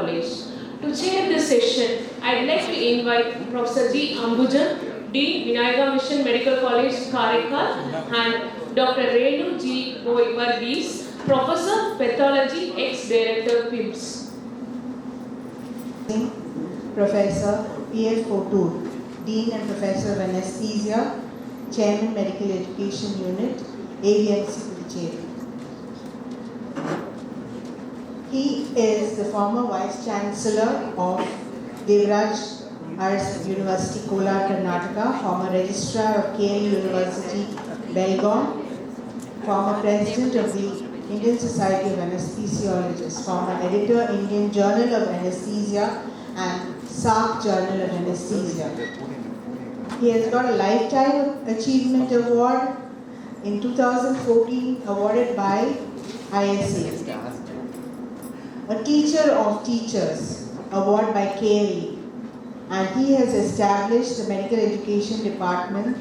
College. To chair this session, I'd like to invite Professor G. Ambujan, Dean, Vinayaga Mission Medical College, Karaikal, and Dr. Renu G. Varghese, Professor, Pathology, ex-Director, PIMS. Professor P.F. Kotur, Dean and Professor of Anesthesia, Chairman Medical Education Unit, AVMC Puducherry. He is the former Vice Chancellor of Devraj Arts University, Kolar, Karnataka, former Registrar of KL University, Belgaum, former President of the Indian Society of Anaesthesiologists, former Editor, Indian Journal of Anesthesia and SARC Journal of Anesthesia. He has got a Lifetime Achievement Award in 2014 awarded by ISA. A Teacher of Teachers award by KLE, and he has established the Medical Education Department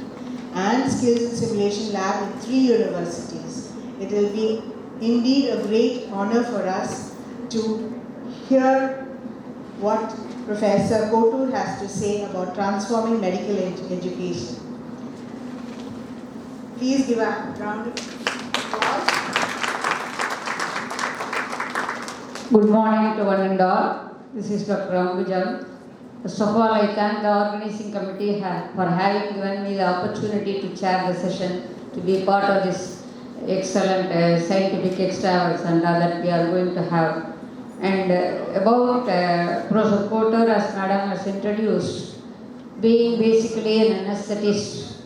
and Skills and Simulation Lab in 3 universities. It will be indeed a great honor for us to hear what Professor Kotur has to say about transforming medical education. Please give a round of applause. Good morning to one and all. This is Dr. Ambujan. First of all, I thank the organizing committee for having given me the opportunity to chair the session, to be part of this excellent scientific extravaganza that we are going to have. And about Professor Kotur, as Madam has introduced, being basically an anesthetist,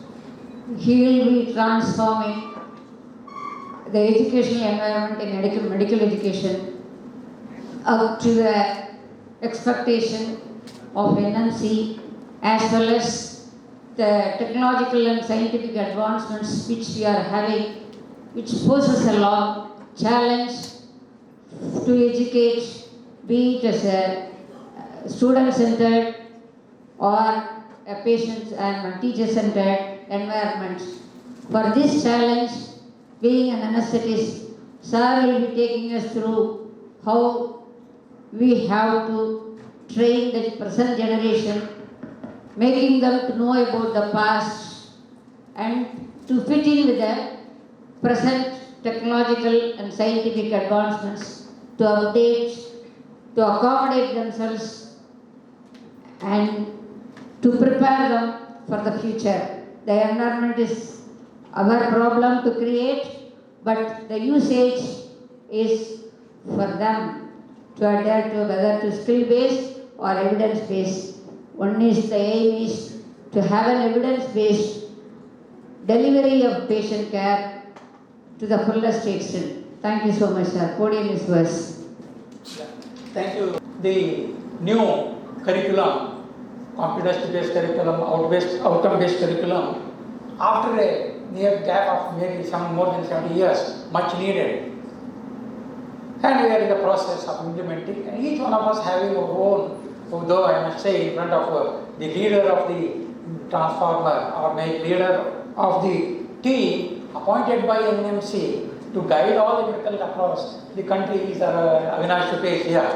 he will be transforming the educational environment in medical education up to the expectation of NMC, as well as the technological and scientific advancements which we are having, which poses a lot challenge to educate, be it as a student-centered or a patient and teacher-centered environment. For this challenge, being an anesthetist, Sir will be taking us through how we have to train the present generation, making them to know about the past and to fit in with the present technological and scientific advancements, to update, to accommodate themselves and to prepare them for the future. The environment is our problem to create, but the usage is for them to adhere to whether to skill-based or evidence-based. One is the aim is to have an evidence-based delivery of patient care to the fullest extent. Thank you so much, sir. Podium is yours. Thank you. The new curriculum, competency-based curriculum, outcome-based curriculum, after a near gap of maybe more than 70 years, much needed. And we are in the process of implementing, and each one of us having our own, although I must say in front of the leader of the transformer or leader of the team appointed by AVMC to guide all the medical across the country is Avinash Chupesh here.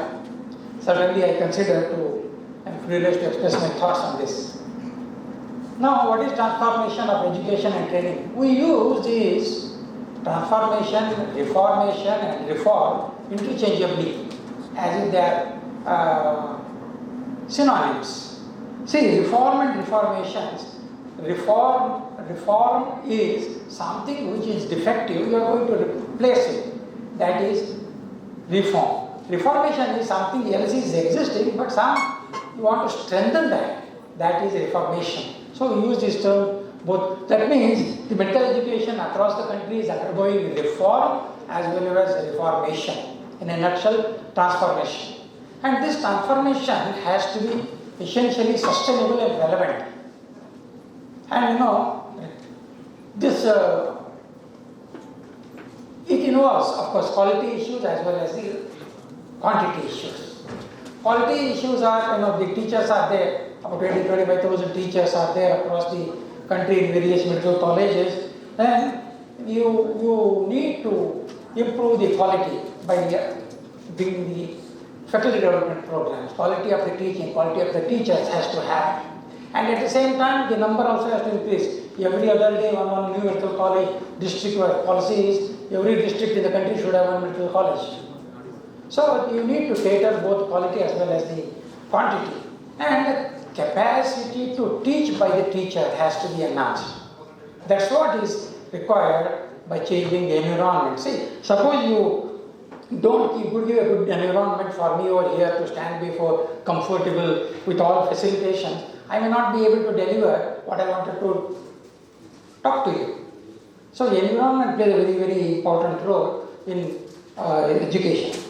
Certainly I consider I'm privileged to express my thoughts on this. Now, what is transformation of education and training? We use this transformation, reformation and reform interchangeably as if they are synonyms. See, reform and reformations. Reform is something which is defective, you are going to replace it. That is reform. Reformation is something else is existing, but you want to strengthen that. That is reformation. So we use this term both. That means the medical education across the country is undergoing reform as well as reformation. In a nutshell, transformation. And this transformation has to be essentially sustainable and relevant. And this it involves, of course, quality issues as well as the quantity issues. Quality issues are, the teachers are there, about 20-25,000 teachers are there across the country in various medical colleges, and you need to improve the quality by bringing the faculty development programs, quality of the teaching, quality of the teachers has to happen. And at the same time, the number also has to increase. Every other day, one new medical college, district-wide policy is every district in the country should have one medical college. So you need to cater both quality as well as the quantity. And the capacity to teach by the teacher has to be enhanced. That's what is required by changing the environment. See, suppose you don't give a good environment for me over here to stand before comfortable with all facilitations, I may not be able to deliver what I wanted to talk to you. So the environment plays a very, very important role in education.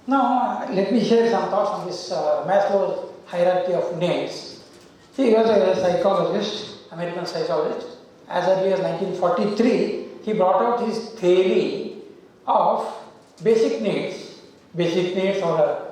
Now, let me share some thoughts on this Maslow's hierarchy of needs. He was a psychologist, American psychologist. As early as 1943, he brought out his theory of basic needs or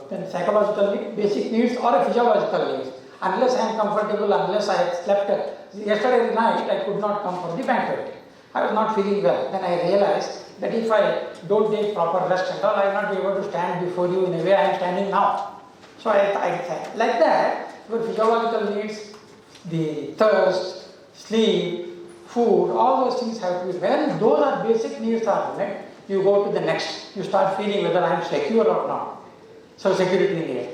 then psychological needs, basic needs or a physiological needs. Unless I am comfortable, unless I had slept, yesterday night I could not come for the banquet. I was not feeling well. Then I realized that if I don't take proper rest and all, I will not be able to stand before you in a way I am standing now. So I like that, your physiological needs, the thirst, sleep, food, all those things have to be, when those are basic needs are met, you go to the next. You start feeling whether I am secure or not. So security need.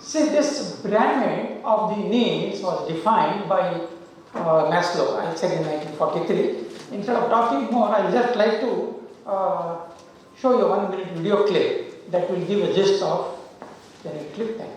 See, this pyramid of the needs was defined by Maslow, I said in 1943. Instead of talking more, I just like to show you 1 minute video clip that will give a gist of, can you click that?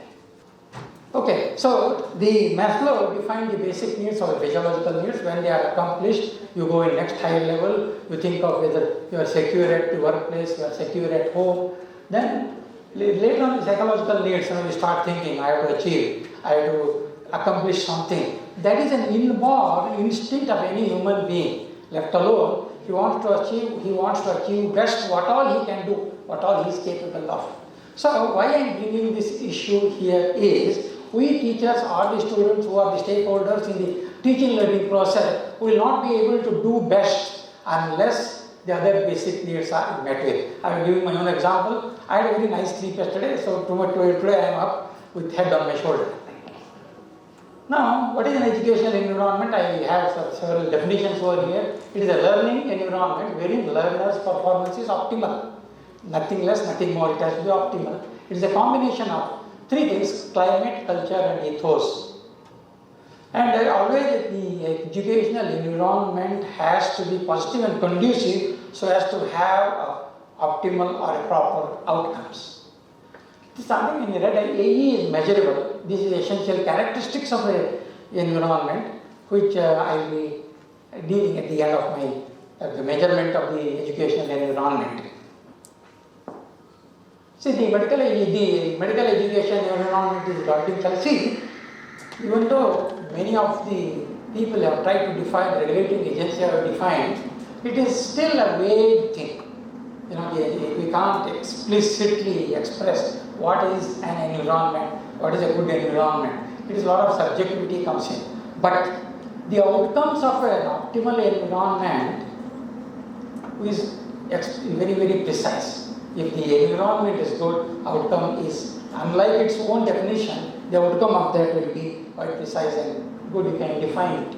Okay, so the Maslow defined the basic needs or physiological needs. When they are accomplished, you go in next higher level, you think of whether you are secure at the workplace, you are secure at home. Then later on the psychological needs, you start thinking, I have to achieve, I have to accomplish something. That is an inborn instinct of any human being. Left alone, he wants to achieve best what all he can do, what all he is capable of. So why I am bringing this issue here is, we teachers or the students who are the stakeholders in the teaching learning process will not be able to do best unless the other basic needs are met with. I will give you my own example. I had a very nice sleep yesterday, so today I am up with head on my shoulder. Now, what is an educational environment? I have several definitions over here. It is a learning environment wherein learners' performance is optimal. Nothing less, nothing more. It has to be optimal. It is a combination of three things: climate, culture, and ethos. And always the educational environment has to be positive and conducive so as to have optimal or proper outcomes. Something in the red, AE is measurable. This is essential characteristics of an environment, which I will be dealing at the end of the measurement of the educational environment. See, the medical education environment is daunting. See, even though many of the people have tried to define, the regulating agency have defined, it is still a vague thing. We can't explicitly express what is an environment, what is a good environment. It is a lot of subjectivity comes in. But the outcomes of an optimal environment is very, very precise. If the environment is good, outcome is, unlike its own definition, the outcome of that will be quite precise and good, you can define it.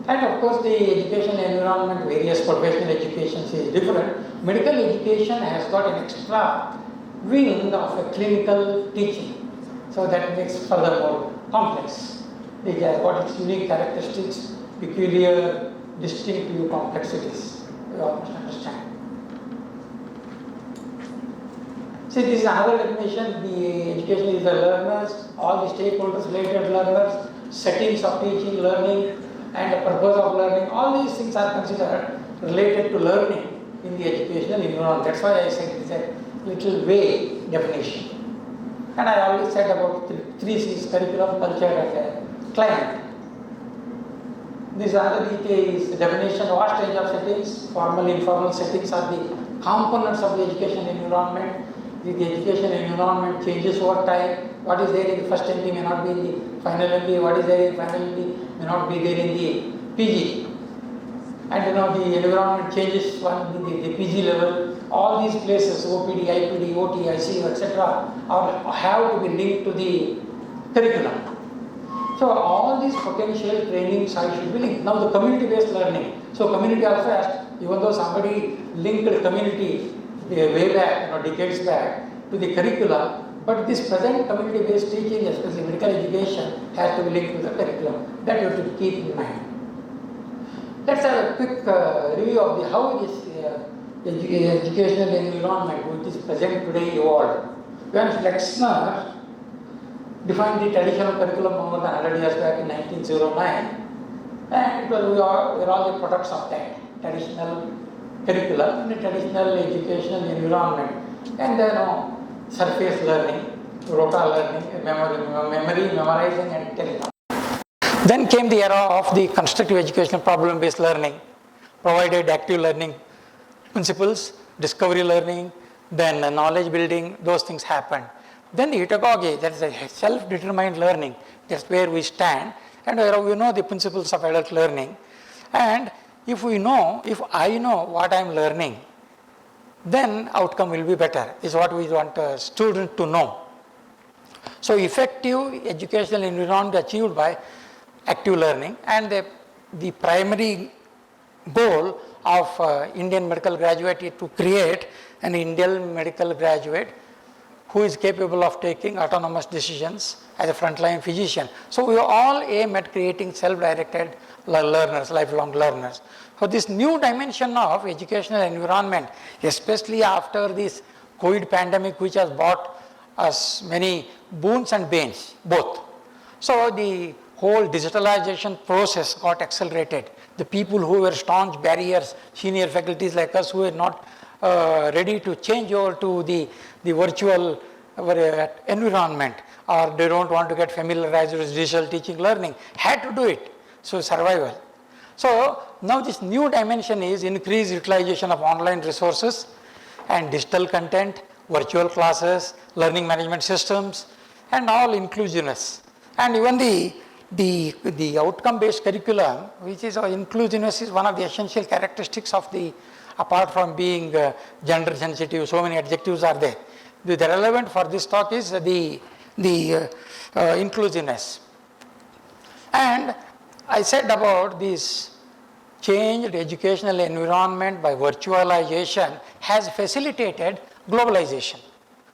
And of course, the education environment, various professional educations is different. Medical education has got an extra wing of a clinical teaching, so that makes it furthermore complex. They have got its unique characteristics, peculiar, distinctive complexities. We all must understand. See, this is another definition. The education is the learners, all the stakeholders, related learners, settings of teaching, learning, and the purpose of learning. All these things are considered related to learning in the educational environment. That's why I said it's a little vague definition. And I already said about three C's: curriculum, culture, and climate. This other detail is the definition of vast range of settings. Formal, informal settings are the components of the education environment. The education environment changes over time. What is there in the first MD may not be in the final MD. What is there in final MD may not be there in the PG. And the environment changes from the PG level all these places, OPD, IPD, OT, ICU, etc., have to be linked to the curriculum. So all these potential trainings I should be linked. Now the community-based learning. So community also has, even though somebody linked community way back, decades back to the curriculum, but this present community-based teaching, especially medical education, has to be linked to the curriculum. That you have to keep in mind. Let's have a quick review of how this educational environment which is present today evolved. When Flexner defined the traditional curriculum more than 100 years back in 1909, and we are all the products of that traditional curriculum and the traditional educational environment, and then surface learning, rota learning, memory, memorizing and telling. Then came the era of the constructive educational problem-based learning, provided active learning principles, discovery learning, then knowledge building, those things happened. Then the pedagogy, that is a self-determined learning, that's where we stand, and we know the principles of adult learning. And if I know what I am learning, then outcome will be better, is what we want a student to know. So effective educational environment achieved by active learning, and the primary goal of Indian medical graduate is to create an Indian medical graduate who is capable of taking autonomous decisions as a frontline physician. So we all aim at creating self-directed learners, lifelong learners. So this new dimension of educational environment, especially after this COVID pandemic, which has brought us many boons and banes, both. So the whole digitalization process got accelerated. The people who were staunch barriers, senior faculties like us who were not ready to change over to the virtual environment, or they don't want to get familiarized with digital teaching learning, had to do it. So survival. So now this new dimension is increased utilization of online resources and digital content, virtual classes, learning management systems, and all inclusiveness. And even the outcome-based curriculum, which is inclusiveness, is one of the essential characteristics of apart from being gender sensitive, so many adjectives are there. The relevant for this talk is the inclusiveness. And I said about this changed educational environment by virtualization has facilitated globalization.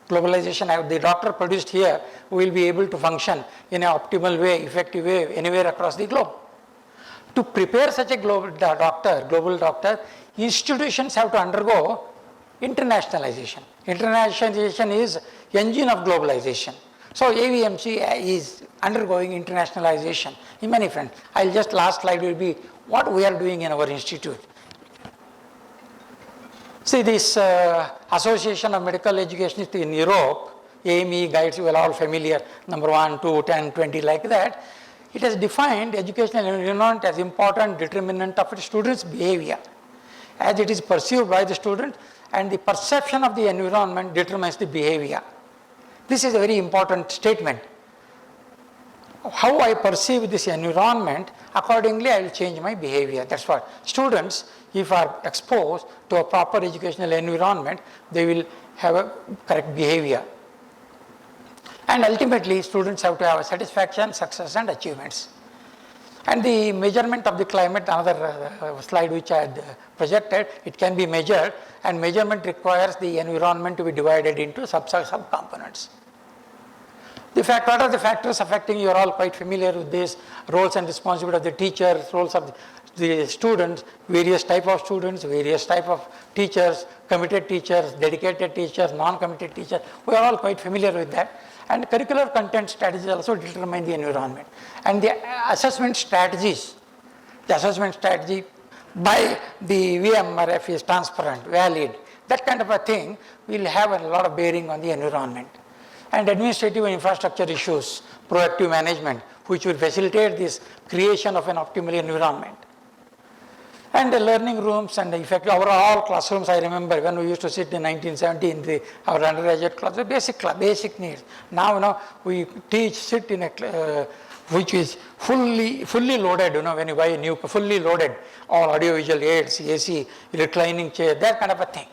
Globalization, the doctor produced here will be able to function in an optimal way, effective way, anywhere across the globe. To prepare such a global doctor, institutions have to undergo internationalization. Internationalization is engine of globalization. So AVMC is undergoing internationalization in many fronts. Last slide will be what we are doing in our institute. See, this Association of Medical Educationists in Europe, AME guides, you are all familiar, number 1, 2, 10, 20, like that. It has defined educational environment as important determinant of a student's behavior, as it is perceived by the student, and the perception of the environment determines the behavior. This is a very important statement. How I perceive this environment, accordingly I will change my behavior. That's what students, if are exposed to a proper educational environment, they will have a correct behavior. And ultimately, students have to have satisfaction, success and achievements. And the measurement of the climate, another slide which I had projected, it can be measured, and measurement requires the environment to be divided into sub-components. What are the factors affecting? You are all quite familiar with this. Roles and responsibility of the teachers, roles of the students, various type of students, various type of teachers, committed teachers, dedicated teachers, non-committed teachers. We are all quite familiar with that. And curricular content strategies also determine the environment. And the assessment strategies, the assessment strategy by the VMRF is transparent, valid. That kind of a thing will have a lot of bearing on the environment. And administrative and infrastructure issues, proactive management, which will facilitate this creation of an optimal environment. And the learning rooms and the effect of all classrooms, I remember when we used to sit in 1970 in our undergraduate class, basic needs. Now, we sit in a which is fully loaded, when you buy a new, fully loaded, all audiovisual aids, AC, reclining chair, that kind of a thing.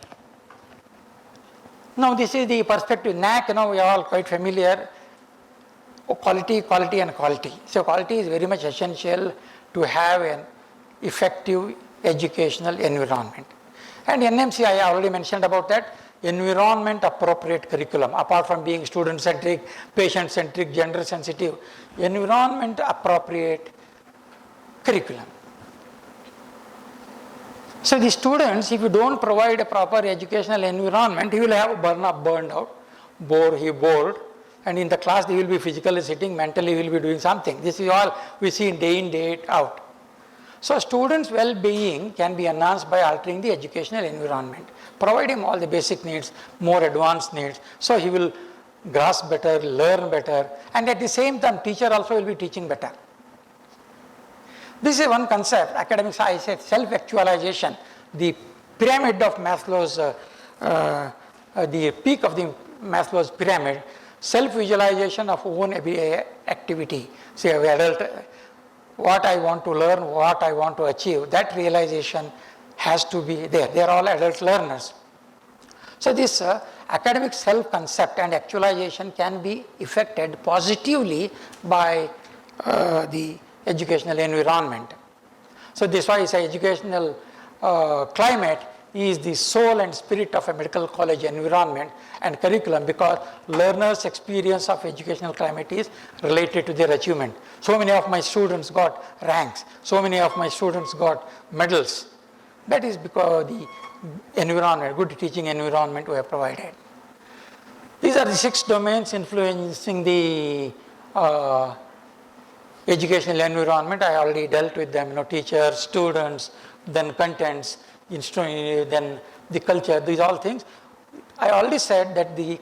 Now this is the perspective. NAC, we are all quite familiar. Quality, quality and quality. So quality is very much essential to have an effective educational environment. And NMC, I already mentioned about that, environment appropriate curriculum, apart from being student centric, patient centric, gender sensitive, environment appropriate curriculum. So the students, if you don't provide a proper educational environment, he will have burned out, bored, and in the class they will be physically sitting, mentally he will be doing something. This is all we see day in, day out. So students' well-being can be enhanced by altering the educational environment, providing all the basic needs, more advanced needs, so he will grasp better, learn better, and at the same time teacher also will be teaching better. This is one concept, academics, I said self-actualization, the pyramid of Maslow's, the peak of the Maslow's pyramid, self-visualization of own activity. Say, adult, what I want to learn, what I want to achieve, that realization has to be there. They are all adult learners. So this academic self-concept and actualization can be effected positively by the educational environment. So this is why I say educational climate is the soul and spirit of a medical college environment and curriculum, because learners' experience of educational climate is related to their achievement. So many of my students got ranks, so many of my students got medals. That is because the environment, good teaching environment we have provided. These are the 6 domains influencing the educational environment. I already dealt with them, teachers, students, then contents, then the culture, these all things. I already said that the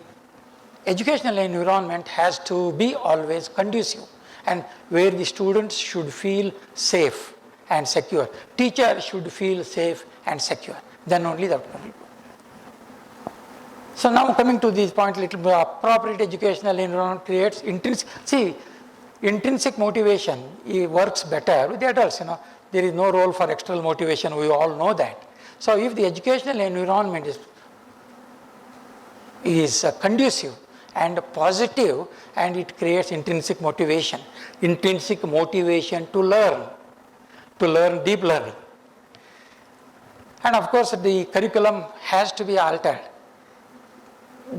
educational environment has to be always conducive, and where the students should feel safe and secure. Teacher should feel safe and secure. Then only that will be. So now coming to this point, little bit, appropriate educational environment creates intrinsic motivation. It works better with the adults. There is no role for external motivation. We all know that. So if the educational environment is conducive and positive, and it creates intrinsic motivation to learn deep learning. And of course the curriculum has to be altered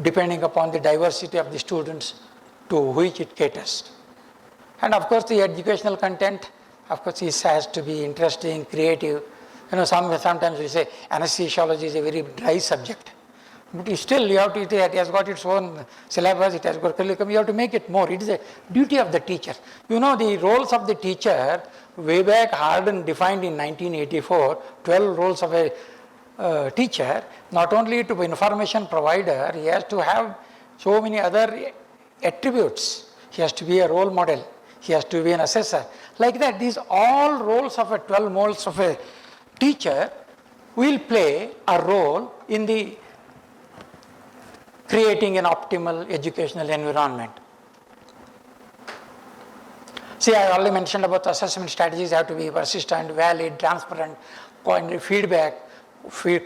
depending upon the diversity of the students to which it caters. And of course the educational content, of course, it has to be interesting, creative. Sometimes we say anesthesiology is a very dry subject. But still, you have to, it has got its own syllabus, it has got curriculum, you have to make it more. It is a duty of the teacher. The roles of the teacher, way back hard and defined in 1984, 12 roles of a teacher, not only to be information provider, he has to have so many other attributes. He has to be a role model, he has to be an assessor. Like that, these all roles of a 12 roles of a teacher will play a role in the creating an optimal educational environment. See, I already mentioned about the assessment strategies have to be persistent, valid, transparent, feedback,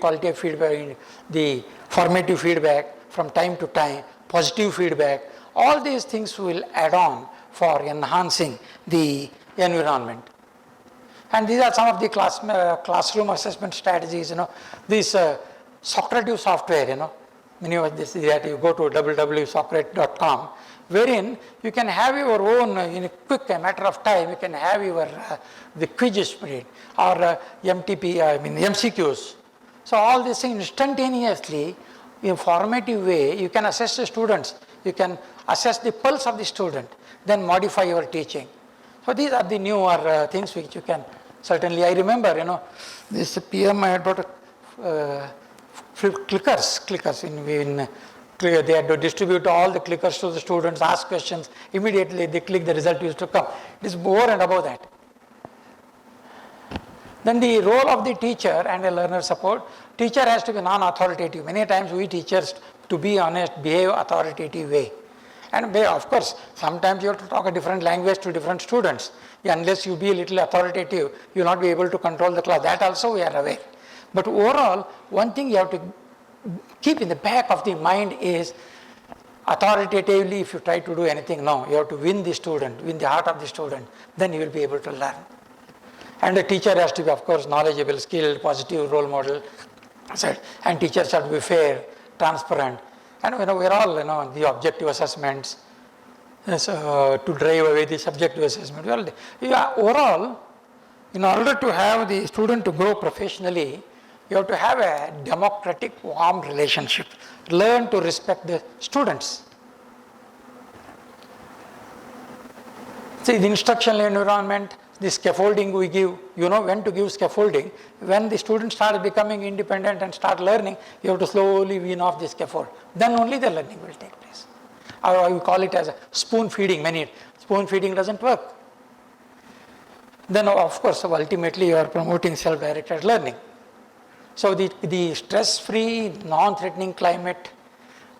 quality of feedback, the formative feedback from time to time, positive feedback. All these things will add on for enhancing the environment. And these are some of the classroom assessment strategies. This Socrative software, many of this that you go to www.socrative.com, wherein you can have your own, in a quick matter of time, you can have your the quizzes or MCQs. So all these things instantaneously, in a formative way, you can assess the students, you can assess the pulse of the student, then modify your teaching. So these are the newer things which you can certainly. I remember, this PM I had brought clickers they had to distribute all the clickers to the students, ask questions, immediately they click, the result used to come. It is over and above that. Then the role of the teacher and a learner support. Teacher has to be non-authoritative. Many times we teachers, to be honest, behave authoritative way. And of course, sometimes you have to talk a different language to different students. Unless you be a little authoritative, you will not be able to control the class. That also we are aware. But overall, one thing you have to keep in the back of the mind is authoritatively, if you try to do anything, no, you have to win the student, win the heart of the student, then you will be able to learn. And the teacher has to be, of course, knowledgeable, skilled, positive role model, and teachers have to be fair, transparent. And we're all, the objective assessments, to drive away the subjective assessment. Well, overall, in order to have the student to grow professionally, you have to have a democratic, warm relationship. Learn to respect the students. See, the instructional environment, the scaffolding we give, when to give scaffolding. When the students start becoming independent and start learning, you have to slowly wean off the scaffold. Then only the learning will take place. I will call it as a spoon feeding. Spoon feeding doesn't work. Then, of course, ultimately you are promoting self-directed learning. So the stress-free, non-threatening climate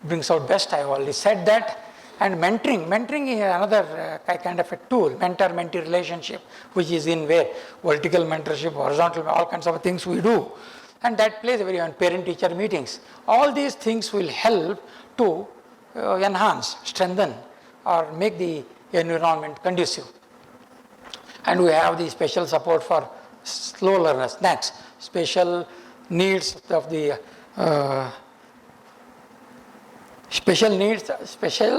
brings out best. I have already said that. And mentoring is another kind of a tool, mentor-mentee relationship, which is in where vertical mentorship, horizontal, all kinds of things we do. And that plays a very important parent-teacher meetings. All these things will help to enhance, strengthen, or make the environment conducive. And we have the special support for slow learners, NACs, special needs of the special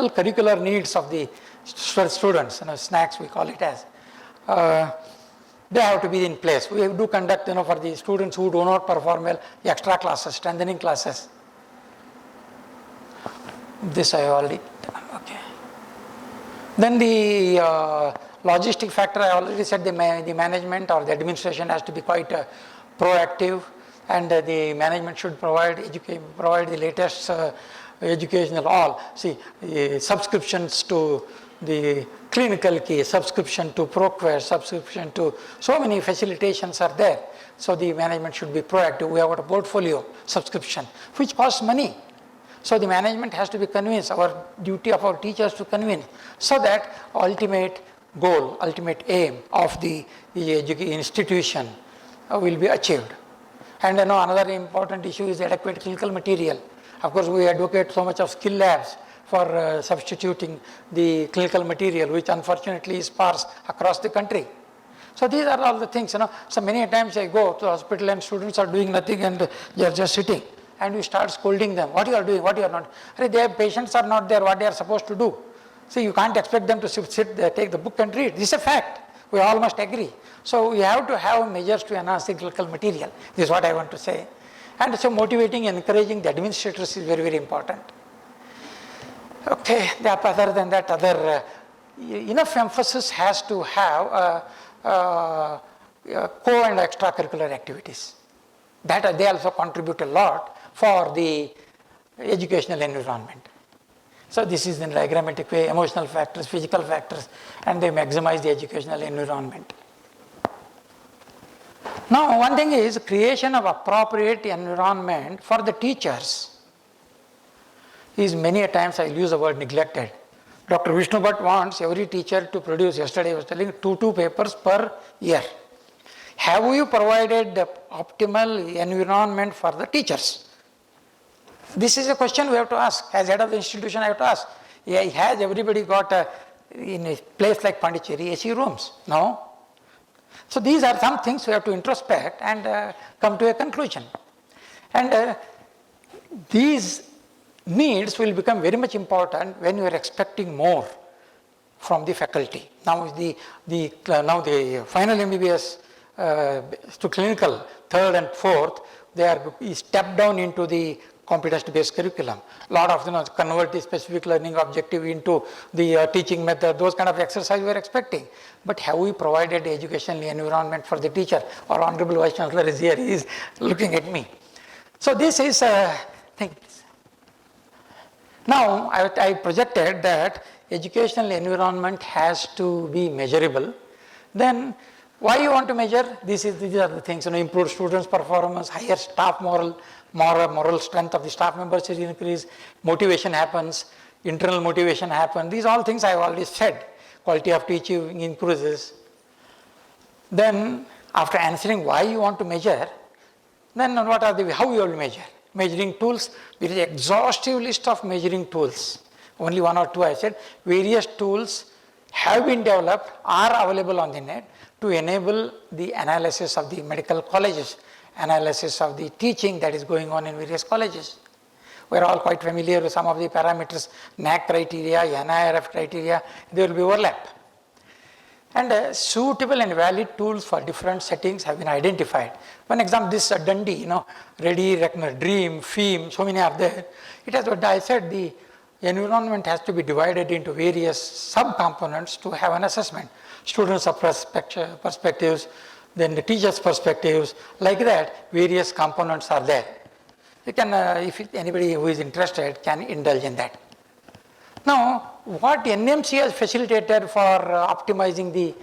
curricular needs of the students, snacks we call it as. They have to be in place. We do conduct, for the students who do not perform well, extra classes, strengthening classes. This I already done, okay. Then the logistic factor, I already said the management or the administration has to be quite proactive, and the management should provide the latest educational subscriptions to the clinical key, subscription to ProQuest, subscription to so many facilitations are there. So the management should be proactive. We have a portfolio subscription which costs money. So the management has to be convinced, our duty of our teachers to convince, so that ultimate goal, ultimate aim of the institution will be achieved. And another important issue is adequate clinical material. Of course, we advocate so much of skill labs for substituting the clinical material, which unfortunately is sparse across the country. So these are all the things, So many times I go to the hospital and students are doing nothing and they are just sitting. And we start scolding them. What you are doing, what you are not. Their patients are not there, what they are supposed to do. So you can't expect them to sit there, take the book and read. This is a fact. We all must agree. So we have to have measures to enhance the clinical material. This is what I want to say. And so motivating and encouraging the administrators is very, very important. Okay, other than that, enough emphasis has to have co and extracurricular activities. That they also contribute a lot for the educational environment. So this is in diagrammatic way, emotional factors, physical factors, and they maximize the educational environment. Now, one thing is creation of appropriate environment for the teachers is many a times I use the word neglected. Dr. Vishnu Bhatt wants every teacher to produce, yesterday I was telling, two papers per year. Have you provided the optimal environment for the teachers? This is a question we have to ask. As head of the institution, I have to ask. Has everybody got in a place like Pondicherry AC rooms? No. So these are some things we have to introspect and come to a conclusion. And these needs will become very much important when you are expecting more from the faculty. Now the final MBBS to clinical, third and fourth, they are stepped down into the competence-based curriculum. A lot of convert the specific learning objective into the teaching method, those kind of exercise we are expecting. But have we provided the educational environment for the teacher? Our Honorable Vice Chancellor is here, he is looking at me. So this is a thing. Now I projected that educational environment has to be measurable. Then why you want to measure? These are the things, improved students' performance, higher staff moral strength of the staff members is increased, motivation happens, internal motivation happens. These all things I have already said. Quality of teaching increases. Then after answering why you want to measure, then how you will measure? measuring tools. There is an exhaustive list of measuring tools. Only one or two I said. Various tools have been developed, are available on the net to enable the analysis of the medical colleges, analysis of the teaching that is going on in various colleges. We are all quite familiar with some of the parameters, NAC criteria, NIRF criteria, there will be overlap. And suitable and valid tools for different settings have been identified. One example, this Dundee, Ready, Reckoner, Dream, FEAM, so many are there. It has what I said, the environment has to be divided into various sub-components to have an assessment. Students' perspectives, then the teachers' perspectives, like that, various components are there. You can, if anybody who is interested can indulge in that. Now, what NMC has facilitated for optimizing the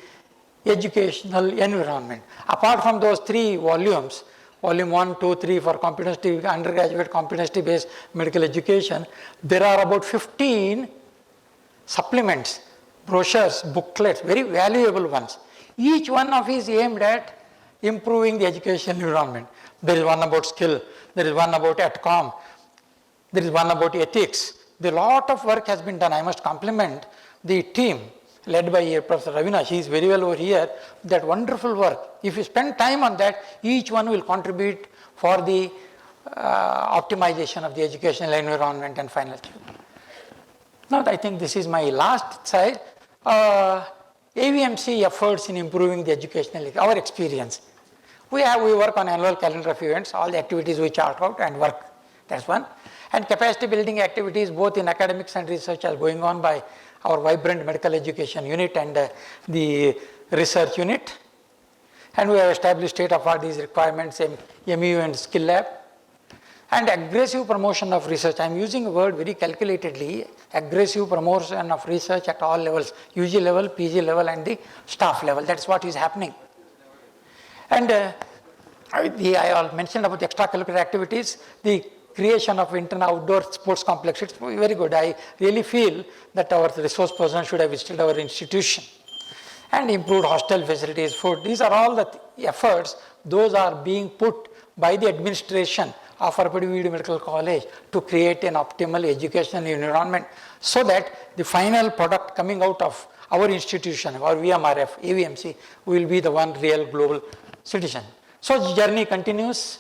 educational environment, apart from those 3 volumes, volume 1, 2, 3 for competency, undergraduate competency-based medical education, there are about 15 supplements, brochures, booklets, very valuable ones. Each one of is aimed at improving the education environment. There is one about skill, there is one about ATCOM, there is one about ethics. A lot of work has been done. I must compliment the team led by Professor Ravina. She is very well over here. That wonderful work. If you spend time on that, each one will contribute for the optimization of the educational environment and final achievement. Now, I think this is my last slide. AVMC efforts in improving the educational, our experience. We work on annual calendar of events, all the activities we chart out and work. That's one. And capacity building activities both in academics and research are going on by our vibrant medical education unit and the research unit. And we have established state-of-art these requirements, MU and skill lab. And aggressive promotion of research. I am using a word very calculatedly, aggressive promotion of research at all levels, UG level, PG level and the staff level. That's what is happening. And I mentioned about the extracurricular activities, the creation of inter-outdoor sports complex. It's very good. I really feel that our resource person should have visited our institution. And improved hostel facilities, food. These are all the efforts. Those are being put by the administration of Puducherry Medical College to create an optimal educational environment so that the final product coming out of our institution, our VMRF, AVMC, will be the one real global citizen. So the journey continues.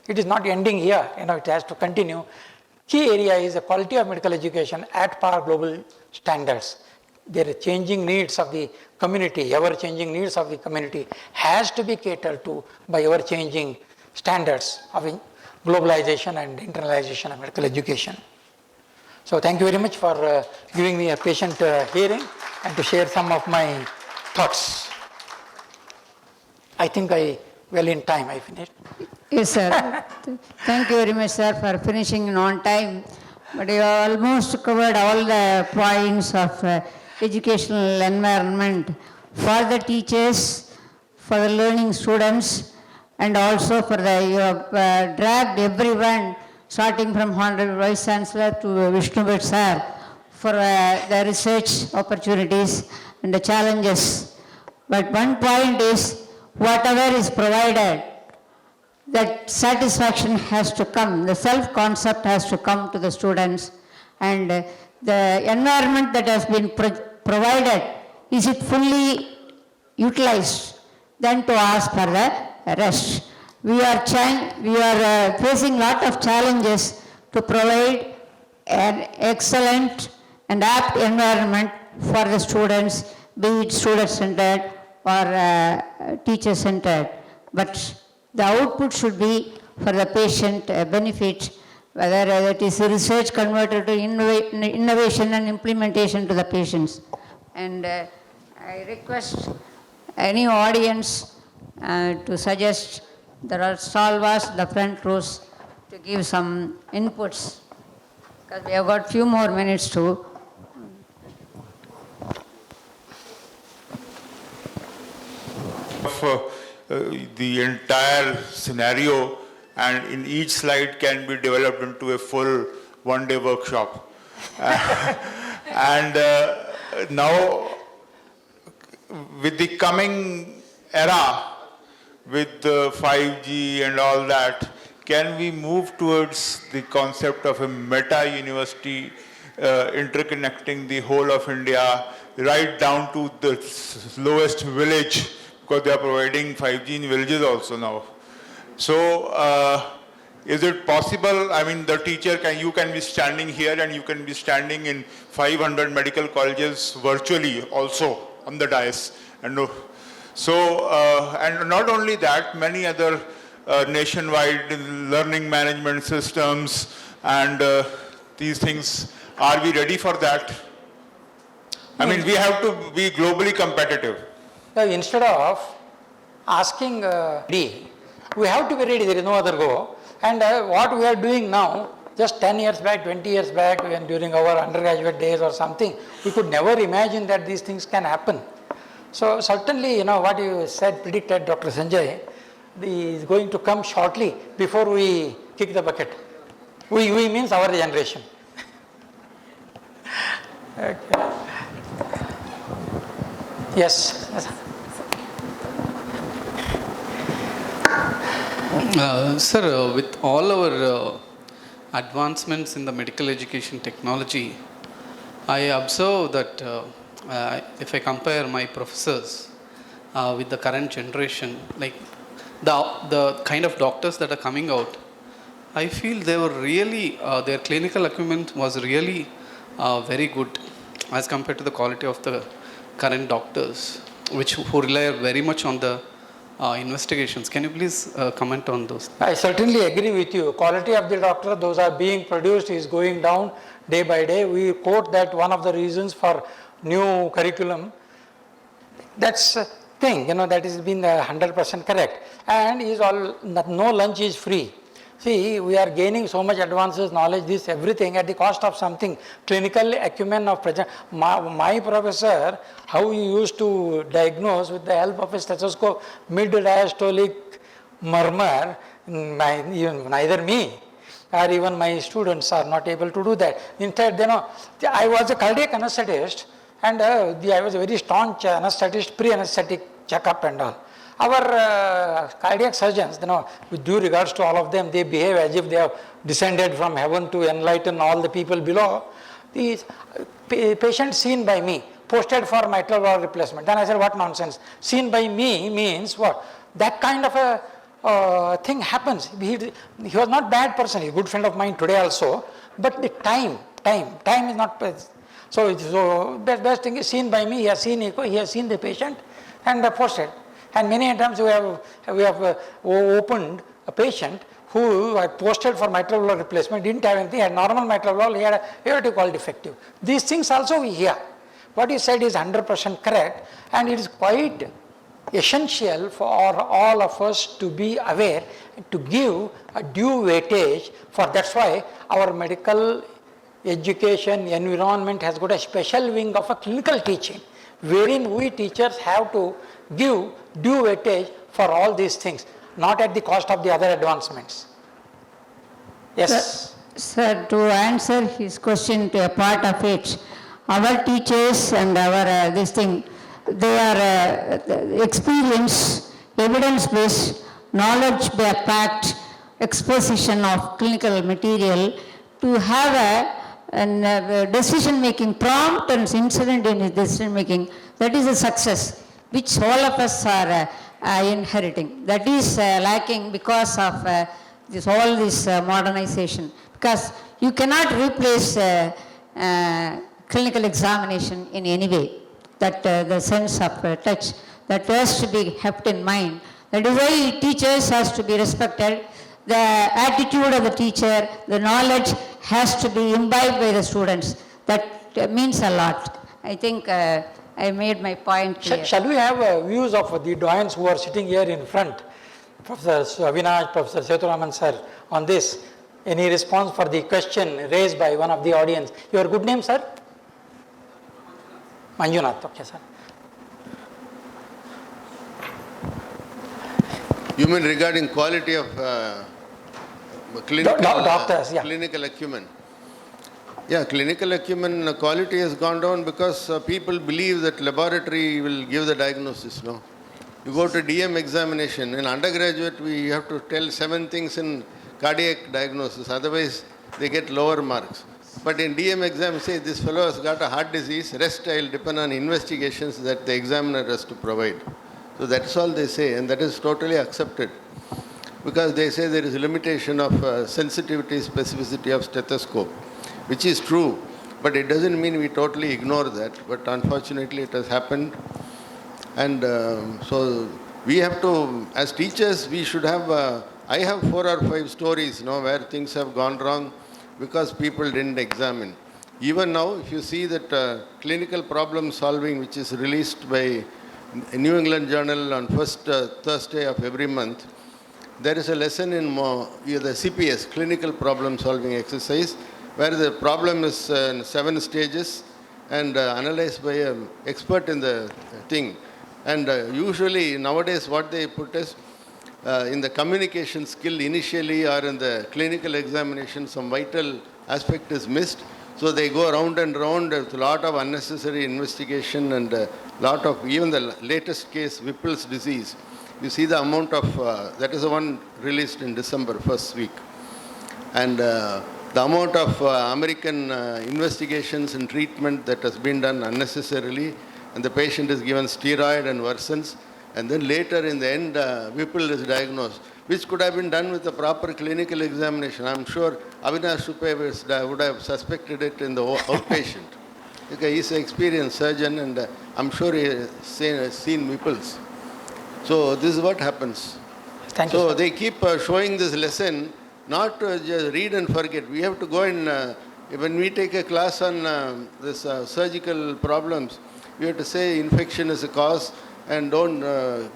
It is not ending here, it has to continue. Key area is the quality of medical education at par global standards. There are changing needs of the community, ever-changing needs of the community has to be catered to by ever-changing standards of globalization and internalization of medical education. So thank you very much for giving me a patient hearing and to share some of my thoughts. I think well in time I finished. Yes, sir. Thank you very much, sir, for finishing on time. But you almost covered all the points of educational environment for the teachers, for the learning students, and also for the, you have dragged everyone, starting from Honorable Vice Chancellor to Vishnu Bhatt, sir, for the research opportunities and the challenges. But one point is, whatever is provided, that satisfaction has to come, the self-concept has to come to the students, and the environment that has been provided, is it fully utilized? Then to ask for the rest. We are facing lot of challenges to provide an excellent and apt environment for the students, be it student-centered or teacher-centered. But the output should be for the patient benefit, whether it is research converted to innovation and implementation to the patients. And I request any audience to suggest there are stalwarts, the front rows, to give some inputs, because we have got few more minutes to. The entire scenario, and in each slide can be developed into a full one-day workshop. And now, with the coming era, with the 5G and all that, can we move towards the concept of a meta-university interconnecting the whole of India right down to the lowest village, because they are providing 5G in villages also now. So, is it possible? I mean, the teacher you can be standing here and you can be standing in 500 medical colleges virtually also on the dais. And and not only that, many other nationwide learning management systems and these things. Are we ready for that? I mean, we have to be globally competitive. Instead of asking we have to be ready, there is no other go. And what we are doing now, just 10 years back, 20 years back, when during our undergraduate days or something, we could never imagine that these things can happen. So certainly, what you said, predicted, Dr. Sanjay, is going to come shortly before we kick the bucket. We means our generation. Okay. Yes. Sir, with all our advancements in the medical education technology, I observe that if I compare my professors with the current generation, like the kind of doctors that are coming out, I feel they were really, their clinical acumen was really very good as compared to the quality of the current doctors, who rely very much on the investigations. Can you please comment on those? I certainly agree with you. Quality of the doctor, those are being produced, is going down day by day. We quote that one of the reasons for new curriculum. That's a thing, that has been 100% correct. And no lunch is free. See, we are gaining so much advances, knowledge, this, everything at the cost of something. Clinical acumen of present. My professor, how he used to diagnose with the help of a stethoscope mid-diastolic murmur, neither me or even my students are not able to do that. Instead, I was a cardiac anesthetist and I was a very staunch anesthetist, pre-anesthetic checkup and all. Our cardiac surgeons, with due regards to all of them, they behave as if they have descended from heaven to enlighten all the people below. These patients seen by me, posted for mitral valve replacement. Then I said, what nonsense? Seen by me means what? That kind of a thing happens. He was not bad person. He's a good friend of mine today also. But the time is not. So best thing is seen by me. He has seen echo. He has seen the patient and posted. And many times we have opened a patient who I posted for mitral valve replacement, didn't have anything, had normal mitral valve, he had a aortic valve defective. These things also we hear. What you said is 100% correct, and it is quite essential for all of us to be aware, to give a due weightage for. That's why our medical education environment has got a special wing of a clinical teaching, wherein we teachers have to give due weightage for all these things, not at the cost of the other advancements. Yes. Sir, to answer his question to a part of it, our teachers and our they are experience, evidence-based, knowledge-backed exposition of clinical material to have a decision-making, prompt and incident in his decision-making. That is a success which all of us are inheriting. That is lacking because of all this modernization. Because you cannot replace clinical examination in any way. That the sense of touch, that has to be kept in mind. That is why teachers has to be respected. The attitude of the teacher, the knowledge has to be imbibed by the students. That means a lot. I think I made my point clear. Shall we have views of the doyens who are sitting here in front? Professor Avinash, Professor Seturaman sir, on this. Any response for the question raised by one of the audience? Your good name, sir? Manjunath, okay, sir. You mean regarding quality of clinical, doctors, yeah. Clinical acumen? Yeah, clinical acumen quality has gone down because people believe that laboratory will give the diagnosis. No, you go to DM examination. In undergraduate, we have to tell 7 things in cardiac diagnosis. Otherwise, they get lower marks. But in DM exam, say this fellow has got a heart disease, rest I will depend on investigations that the examiner has to provide. So that's all they say, and that is totally accepted. Because they say there is a limitation of sensitivity, specificity of stethoscope, which is true, but it doesn't mean we totally ignore that. But unfortunately, it has happened. And so we have to, as teachers, we should have, I have 4 or 5 stories, where things have gone wrong because people didn't examine. Even now, if you see that clinical problem solving, which is released by New England Journal on first Thursday of every month, there is a lesson in the CPS, clinical problem solving exercise, where the problem is in 7 stages and analyzed by an expert in the thing. And usually nowadays what they put is in the communication skill initially or in the clinical examination, some vital aspect is missed. So they go round and round with a lot of unnecessary investigation and a lot of, even the latest case, Whipple's disease. You see the amount of, that is the one released in December, first week. And the amount of American investigations and treatment that has been done unnecessarily, and the patient is given steroid and worsens, and then later in the end, Whipple is diagnosed, which could have been done with a proper clinical examination. I'm sure Avinash Supe would have suspected it in the outpatient. Okay, he's an experienced surgeon, and I'm sure he has seen Whipple's. So this is what happens. Thank you, So sir. they keep showing this lesson, not to just read and forget. We have to go in, when we take a class on this surgical problems, we have to say infection is a cause and don't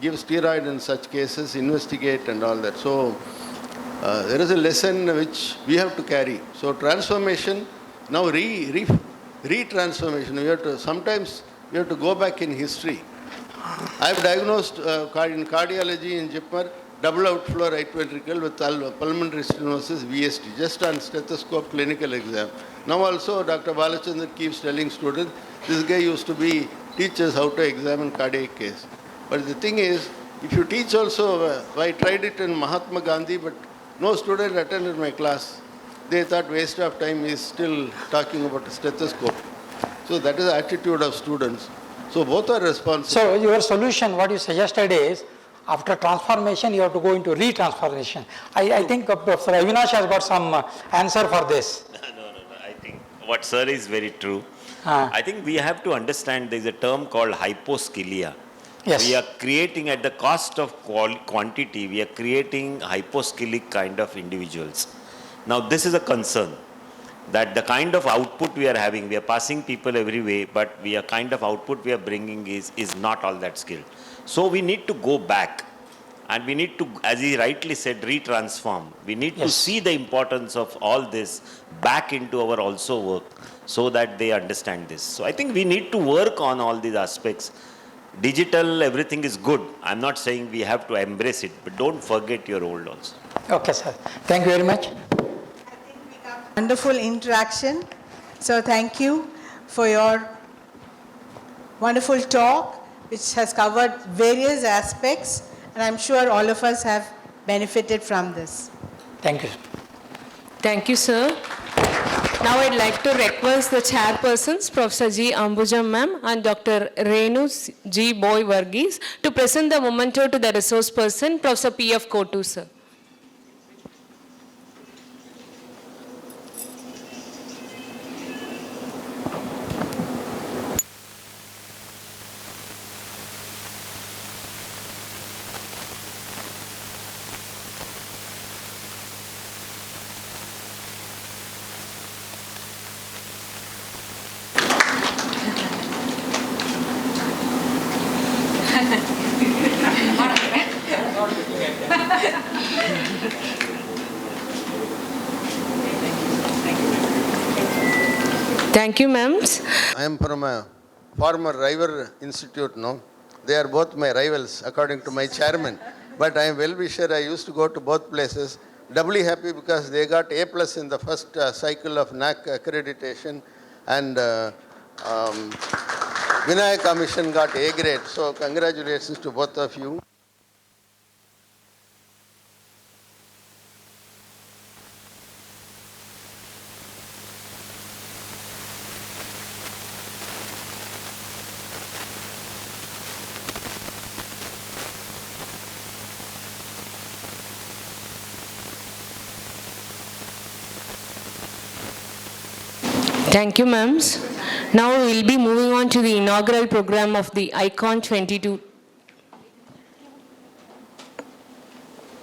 give steroid in such cases, investigate and all that. So there is a lesson which we have to carry. So transformation, now re-transformation, sometimes we have to go back in history. I have diagnosed in cardiology in JIPMER double outflow right ventricle with pulmonary stenosis VST, just on stethoscope clinical exam. Now also Dr. Balachandran keeps telling students, this guy used to teach us how to examine cardiac case. But the thing is, if you teach also, I tried it in Mahatma Gandhi, but no student attended my class. They thought waste of time is still talking about a stethoscope. So that is the attitude of students. So both are responsible. So your solution, what you suggested is, after transformation, you have to go into retransformation. I think Professor Avinash has got some answer for this. No. I think what sir is very true. I think we have to understand there is a term called hyposcilia. Yes. We are creating at the cost of quantity, we are creating hyposcilic kind of individuals. Now this is a concern that the kind of output we are having, we are passing people every way, but we are kind of output we are bringing is not all that skilled. So we need to go back and we need to, as he rightly said, retransform. We need to see the importance of all this back into our also work so that they understand this. So I think we need to work on all these aspects. Digital, everything is good. I'm not saying we have to embrace it, but don't forget your old also. Okay, sir. Thank you very much. Wonderful interaction. So thank you for your wonderful talk, which has covered various aspects, and I'm sure all of us have benefited from this. Thank you. Thank you, sir. Now I'd like to request the chairpersons, Professor G. Ambujam ma'am and Dr. Renu G. Boy Varghese, to present the memento to the resource person, Professor P.F. Kotur, sir. Thank you, ma'am. I am from a former rival institute, no? They are both my rivals, according to my chairman. But I am well-wisher. I used to go to both places. Doubly happy because they got A+ in the first cycle of NAC accreditation. And Vinaya Commission got A grade. So congratulations to both of you. Thank you, ma'ams. Now we will be moving on to the inaugural program of the iCON 22